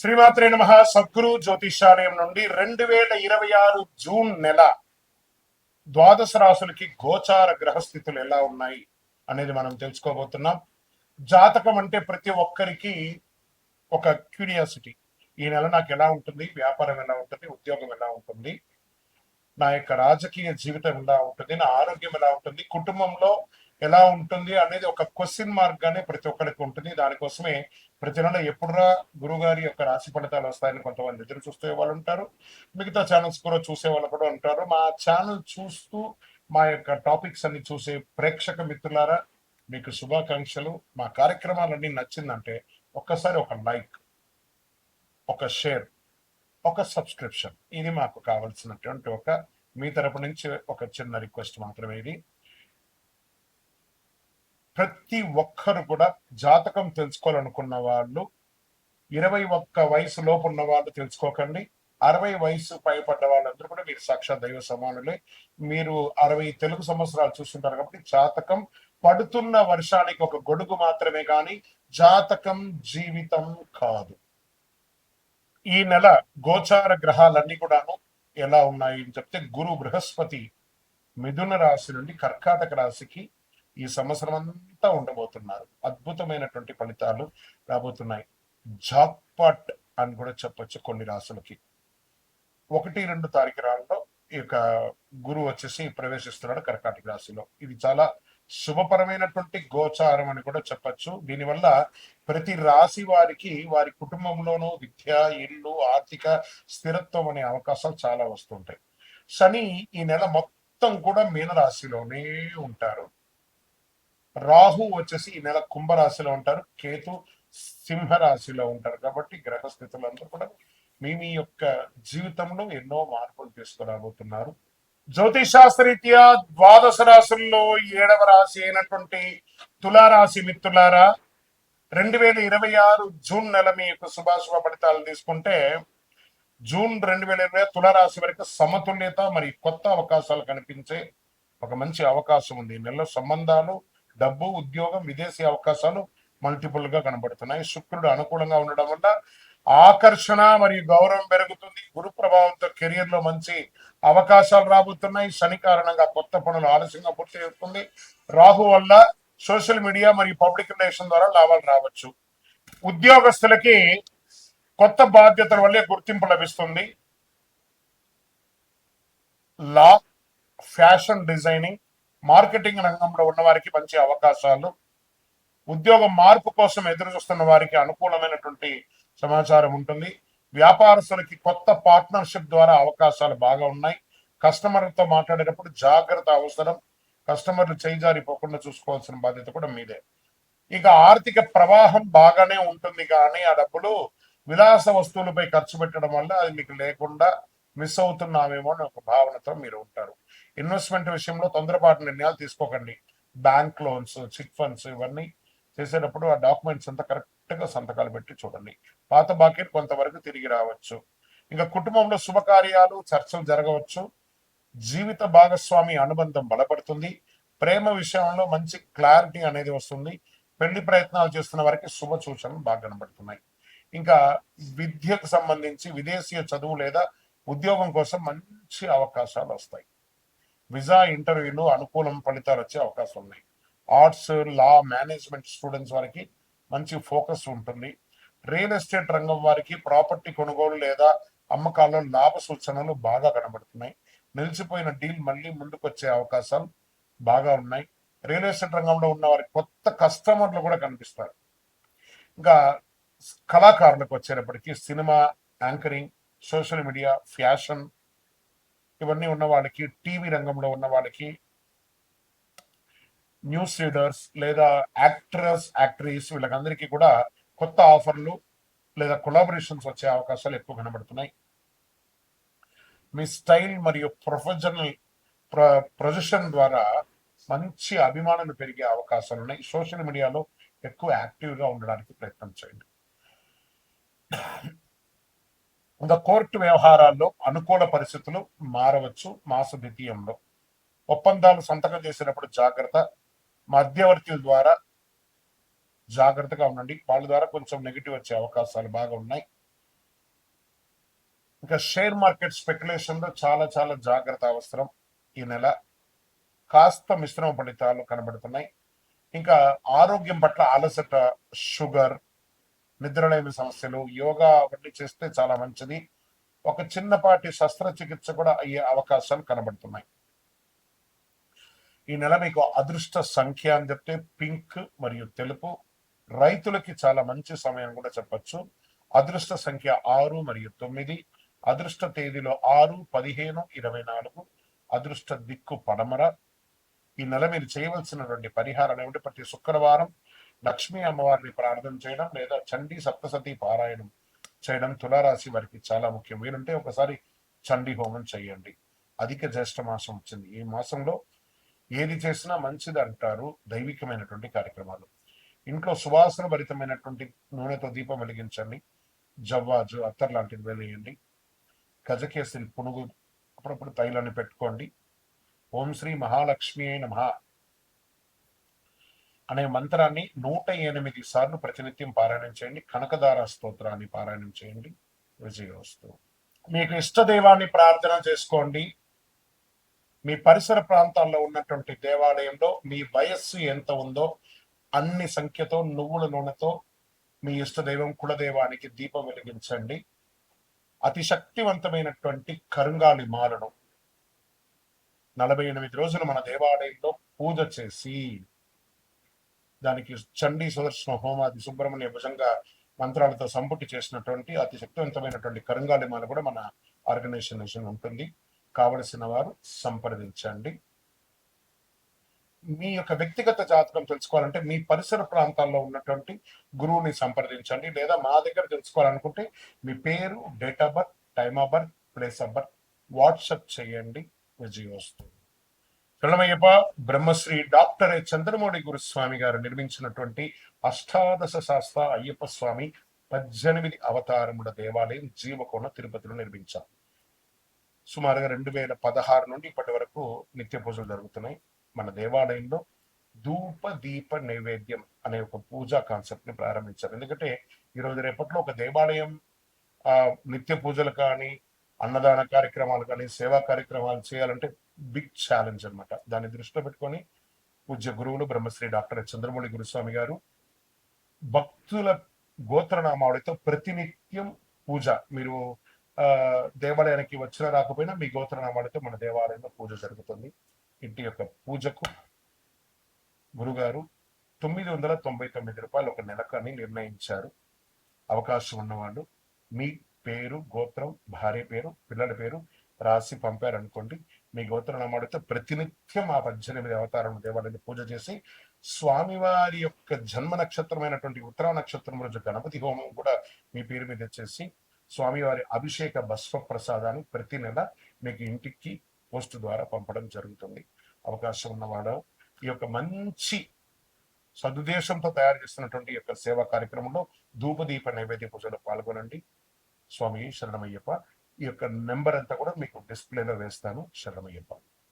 శ్రీమాత్రే నమః. సద్గురు జ్యోతిషాలయం నుండి 2026 జూన్ నెల ద్వాదశ రాశులకి గోచార గ్రహస్థితులు ఎలా ఉన్నాయి అనేది మనం తెలుసుకోబోతున్నాం. జాతకం అంటే ప్రతి ఒక్కరికి ఒక క్యూరియాసిటీ. ఈ నెల నాకు ఎలా ఉంటుంది, వ్యాపారం ఎలా ఉంటుంది, ఉద్యోగం ఎలా ఉంటుంది, నా యొక్క రాజకీయ జీవితం ఎలా ఉంటుంది, నా ఆరోగ్యం ఎలా ఉంటుంది, కుటుంబంలో ఎలా ఉంటుంది అనేది ఒక క్వశ్చన్ మార్క్ గానే ప్రతి ఒక్కరికి ఉంటుంది. దానికోసమే ప్రతి నెల ఎప్పుడురా గురుగారి యొక్క రాశి ఫలితాలు వస్తాయని కొంతమంది ఎదురు చూసే వాళ్ళు ఉంటారు. మిగతా ఛానల్స్ కూడా చూసే వాళ్ళు కూడా ఉంటారు. మా ఛానల్ చూస్తూ మా యొక్క టాపిక్స్ అన్ని చూసే ప్రేక్షక మిత్రులారా, మీకు శుభాకాంక్షలు. మా కార్యక్రమాలన్నీ నచ్చిందంటే ఒక్కసారి ఒక లైక్, ఒక షేర్, ఒక సబ్స్క్రిప్షన్, ఇది మాకు కావాల్సినటువంటి మీ తరపు నుంచి ఒక చిన్న రిక్వెస్ట్ మాత్రమే. ఇది ప్రతి ఒక్కరు కూడా జాతకం తెలుసుకోవాలనుకున్న వాళ్ళు 21 వయసు లోపు ఉన్న వాళ్ళు తెలుసుకోకండి. 60 వయసు పైపడ్డ వాళ్ళందరూ కూడా మీరు సాక్షాత్ దైవ సమానులే. మీరు 60 తెలుగు సంవత్సరాలు చూస్తుంటారు కాబట్టి జాతకం పడుతున్న వర్షానికి ఒక గొడుగు మాత్రమే కానీ జాతకం జీవితం కాదు. ఈ నెల గోచార గ్రహాలన్నీ కూడాను ఎలా ఉన్నాయి అని చెప్తే, గురు బృహస్పతి మిథున రాశి నుండి కర్కాటక రాశికి ఈ సంవత్సరం అంతా ఉండబోతున్నారు. అద్భుతమైనటువంటి ఫలితాలు రాబోతున్నాయి. జాక్పాట్ అని కూడా చెప్పొచ్చు కొన్ని రాశులకి. 1-2 తారీఖులలో ఈ యొక్క గురువు వచ్చేసి ప్రవేశిస్తున్నాడు కర్కాటక రాశిలో. ఇది చాలా శుభపరమైనటువంటి గోచారం అని కూడా చెప్పచ్చు. దీనివల్ల ప్రతి రాశి వారికి వారి కుటుంబంలోనూ విద్య, ఇల్లు, ఆర్థిక స్థిరత్వం అనే అవకాశాలు చాలా వస్తుంటాయి. శని ఈ నెల మొత్తం కూడా మీనరాశిలోనే ఉంటారు. రాహు వచ్చేసి ఈ నెల కుంభరాశిలో ఉంటారు. కేతు సింహరాశిలో ఉంటారు. కాబట్టి గ్రహస్థితులందరూ కూడా మీ యొక్క జీవితంలో ఎన్నో మార్పులు తీసుకురాబోతున్నారు. జ్యోతిశాస్త్రరీత్యా ద్వాదశ రాశుల్లో 7వ రాశి అయినటువంటి తులారాశి మిత్రులారా, 2026 జూన్ నెల మీ యొక్క శుభాశుభ ఫలితాలు తీసుకుంటే, జూన్ 2020 తులారాశి వరకు సమతుల్యత మరియు కొత్త అవకాశాలు కనిపించే ఒక మంచి అవకాశం ఉంది. ఈ నెలలో సంబంధాలు, డబ్బు, ఉద్యోగం, విదేశీ అవకాశాలు మల్టిపుల్ గా కనబడుతున్నాయి. శుక్రుడు అనుకూలంగా ఉండడం వల్ల ఆకర్షణ మరియు గౌరవం పెరుగుతుంది. గురు ప్రభావంతో కెరియర్ లో మంచి అవకాశాలు రాబోతున్నాయి. శని కారణంగా కొత్త పనులు ఆలస్యంగా పూర్తి చేస్తుంది. రాహు వల్ల సోషల్ మీడియా మరియు పబ్లిక్ రిలేషన్ ద్వారా లాభాలు రావచ్చు. ఉద్యోగస్తులకి కొత్త బాధ్యతల వల్లే గుర్తింపు లభిస్తుంది. లా, ఫ్యాషన్ డిజైనింగ్, మార్కెటింగ్ రంగంలో ఉన్న వారికి మంచి అవకాశాలు. ఉద్యోగం మార్పు కోసం ఎదురు చూస్తున్న వారికి అనుకూలమైనటువంటి సమాచారం ఉంటుంది. వ్యాపారస్తులకి కొత్త పార్ట్నర్షిప్ ద్వారా అవకాశాలు బాగా ఉన్నాయి. కస్టమర్లతో మాట్లాడేటప్పుడు జాగ్రత్త అవసరం. కస్టమర్లు చేయిజారిపోకుండా చూసుకోవాల్సిన బాధ్యత కూడా మీదే. ఇక ఆర్థిక ప్రవాహం బాగానే ఉంటుంది, కానీ ఆ డబ్బులు విలాస వస్తువులపై ఖర్చు పెట్టడం వల్ల అది మీకు లేకుండా మిస్ అవుతున్నామేమో అని ఒక భావనతో మీరు ఉంటారు. ఇన్వెస్ట్మెంట్ విషయంలో తొందరపాటు నిర్ణయాలు తీసుకోకండి. బ్యాంక్ లోన్స్, చిట్ ఫండ్స్ ఇవన్నీ చేసేటప్పుడు ఆ డాక్యుమెంట్స్ అంతా కరెక్ట్ గా సంతకాలు పెట్టి చూడండి. పాత బాకీ కొంతవరకు తిరిగి రావచ్చు. ఇంకా కుటుంబంలో శుభకార్యాలు, చర్చలు జరగవచ్చు. జీవిత భాగస్వామి అనుబంధం బలపడుతుంది. ప్రేమ విషయంలో మంచి క్లారిటీ అనేది వస్తుంది. పెళ్లి ప్రయత్నాలు చేస్తున్న వారికి శుభ సూచనలు బాగా కనబడుతున్నాయి. ఇంకా విద్యకు సంబంధించి విదేశీయ చదువు లేదా ఉద్యోగం కోసం మంచి అవకాశాలు వస్తాయి. విజా ఇంటర్వ్యూలు అనుకూలం ఫలితాలు వచ్చే అవకాశం ఉన్నాయి. ఆర్ట్స్, లా, మేనేజ్మెంట్ స్టూడెంట్స్ వారికి మంచి ఫోకస్ ఉంటుంది. రియల్ ఎస్టేట్ రంగం వారికి ప్రాపర్టీ కొనుగోలు లేదా అమ్మకాల్లో లాభ సూచనలు బాగా కనబడుతున్నాయి. నిలిచిపోయిన డీల్ మళ్ళీ ముందుకు వచ్చే అవకాశాలు బాగా ఉన్నాయి. రియల్ ఎస్టేట్ రంగంలో ఉన్న వారికి కొత్త కస్టమర్లు కూడా కనిపిస్తారు. ఇంకా కళాకారులకు వచ్చేటప్పటికి cinema, anchoring, social media, fashion ఇవన్నీ ఉన్న వాళ్ళకి, టీవీ రంగంలో ఉన్న వాళ్ళకి, న్యూస్ రీడర్స్ లేదా యాక్టర్స్, యాక్ట్రీస్ వీళ్ళకందరికీ కూడా కొత్త ఆఫర్లు లేదా కొలాబరేషన్స్ వచ్చే అవకాశాలు ఎక్కువ కనబడుతున్నాయి. మీ స్టైల్ మరియు ప్రొఫెషనల్ ప్రొజెక్షన్ ద్వారా మంచి అభిమానులు పెరిగే అవకాశాలు ఉన్నాయి. సోషల్ మీడియాలో ఎక్కువ యాక్టివ్ గా ఉండడానికి ప్రయత్నం చేయండి. ఇంకా కోర్టు వ్యవహారాల్లో అనుకూల పరిస్థితులు మారవచ్చు. మాస ద్వితీయంలో ఒప్పందాలు సంతకం చేసినప్పుడు జాగ్రత్త. మధ్యవర్తుల ద్వారా జాగ్రత్తగా ఉండండి. వాళ్ళ ద్వారా కొంచెం నెగిటివ్ వచ్చే అవకాశాలు బాగా ఉన్నాయి. ఇంకా షేర్ మార్కెట్ స్పెక్యులేషన్ లో చాలా చాలా జాగ్రత్త అవసరం. ఈ నెల కాస్త మిశ్రమ ఫలితాలు కనబడుతున్నాయి. ఇంకా ఆరోగ్యం పట్ల అలసట, షుగర్, నిద్రలేమి సమస్యలు, యోగా అవన్నీ చేస్తే చాలా మంచిది. ఒక చిన్నపాటి శస్త్రచికిత్స కూడా అయ్యే అవకాశాలు కనబడుతున్నాయి. ఈ నెల మీకు అదృష్ట సంఖ్య అని చెప్తే పింక్ మరియు తెలుపు. రైతులకి చాలా మంచి సమయం కూడా చెప్పచ్చు. అదృష్ట సంఖ్య 6 మరియు 9. అదృష్ట తేదీలో 6, 15, 24. అదృష్ట దిక్కు పడమర. ఈ నెల మీరు చేయవలసినటువంటి పరిహారం ఏమిటి? ప్రతి శుక్రవారం లక్ష్మీ అమ్మవారిని ప్రార్థన చేయడం లేదా చండీ సప్తసతి పారాయణం చేయడం తులారాశి వారికి చాలా ముఖ్యం. వీరుంటే ఒకసారి చండీ హోమం చేయండి. అధిక జ్యేష్ఠ మాసం వచ్చింది. ఈ మాసంలో ఏది చేసినా మంచిది అంటారు దైవికమైనటువంటి కార్యక్రమాలు. ఇంట్లో సువాసన భరితమైనటువంటి నూనెతో దీపం వెలిగించండి. జవ్వాజు, అత్తర్ లాంటిది వెలియండి. గజకేసరి పునుగు అప్పుడప్పుడు తైలాన్ని పెట్టుకోండి. ఓం శ్రీ మహాలక్ష్మి నమః అనే మంత్రాన్ని 108 సార్లు ప్రతినిత్యం పారాయణం చేయండి. కనకదార స్తోత్రాన్ని పారాయణం చేయండి. విజయోస్తు. మీకు ఇష్టదైవాన్ని ప్రార్థన చేసుకోండి. మీ పరిసర ప్రాంతాల్లో ఉన్నటువంటి దేవాలయంలో మీ వయస్సు ఎంత ఉందో అన్ని సంఖ్యతో నువ్వుల నూనెతో మీ ఇష్టదైవం కులదైవానికి దీపం వెలిగించండి. అతి శక్తివంతమైనటువంటి కరుంగాలి మాలను 48 రోజులు మన దేవాలయంలో పూజ చేసి దానికి చండీ సుదర్శన హోమాది సుబ్రహ్మణ్య భుజంగా మంత్రాలతో సంపుటి చేసినటువంటి అతి శక్తివంతమైనటువంటి కరుంగాలి మాల కూడా మన ఆర్గనైజేషన్ ఉంటుంది. కావలసిన వారు సంప్రదించండి. మీ యొక్క వ్యక్తిగత జాతకం తెలుసుకోవాలంటే మీ పరిసర ప్రాంతాల్లో ఉన్నటువంటి గురువుని సంప్రదించండి. లేదా మా దగ్గర తెలుసుకోవాలనుకుంటే మీ పేరు, date of birth, time of birth, place of birth WhatsApp చేయండి. విజయోస్తు. శరణమయ్యప్ప. బ్రహ్మశ్రీ డాక్టర్ చంద్రమౌళి గురుస్వామి గారు నిర్మించినటువంటి అష్టాదశ శాస్త్ర అయ్యప్ప స్వామి 18 అవతారముల దేవాలయం జీవకోణ తిరుపతిలో నిర్మించారు. సుమారుగా 2016 నుండి ఇప్పటి వరకు నిత్య పూజలు జరుగుతున్నాయి. మన దేవాలయంలో ధూప దీప నైవేద్యం అనే ఒక పూజా కాన్సెప్ట్ ని ప్రారంభించారు. ఎందుకంటే ఈరోజు రేపట్లో ఒక దేవాలయం నిత్య పూజలు కానీ, అన్నదాన కార్యక్రమాలు కానీ, సేవా కార్యక్రమాలు చేయాలంటే బిగ్ ఛాలెంజ్ అనమాట. దాన్ని దృష్టిలో పెట్టుకొని పూజ్య గురువులు బ్రహ్మశ్రీ డాక్టర్ చంద్రమౌళి గురుస్వామి గారు భక్తుల గోత్రనామావళితో ప్రతినిత్యం పూజ. మీరు దేవాలయానికి వచ్చినా రాకపోయినా మీ గోత్రనామాలతో మన దేవాలయంలో పూజ జరుగుతుంది. ఇంటి యొక్క పూజకు గురుగారు 999 రూపాయలు ఒక నెలకని నిర్ణయించారు. అవకాశం ఉన్నవాళ్ళు మీ పేరు, గోత్రం, భార్య పేరు, పిల్లల పేరు రాసి పంపారనుకోండి. మీ గోత్రనామాలతో ప్రతినిత్యం ఆ 18 అవతారం దేవాలయాన్ని పూజ చేసి స్వామివారి యొక్క జన్మ నక్షత్రమైనటువంటి ఉత్తరా నక్షత్రం రోజు గణపతి హోమం కూడా మీ పేరు మీద చేసి స్వామివారి అభిషేక భస్మ ప్రసాదాన్ని ప్రతి నెల మీకు ఇంటికి పోస్ట్ ద్వారా పంపడం జరుగుతుంది. అవకాశం ఉన్నవాడు ఈ యొక్క మంచి సదుద్దేశంతో తయారు చేస్తున్నటువంటి యొక్క సేవా కార్యక్రమంలో ధూపదీప నైవేద్య పూజలో పాల్గొనండి. స్వామి శరణమయ్యప్ప. ఈ యొక్క నెంబర్ అంతా కూడా మీకు డిస్ప్లేలో వేస్తాను. శరణమయ్యప్ప.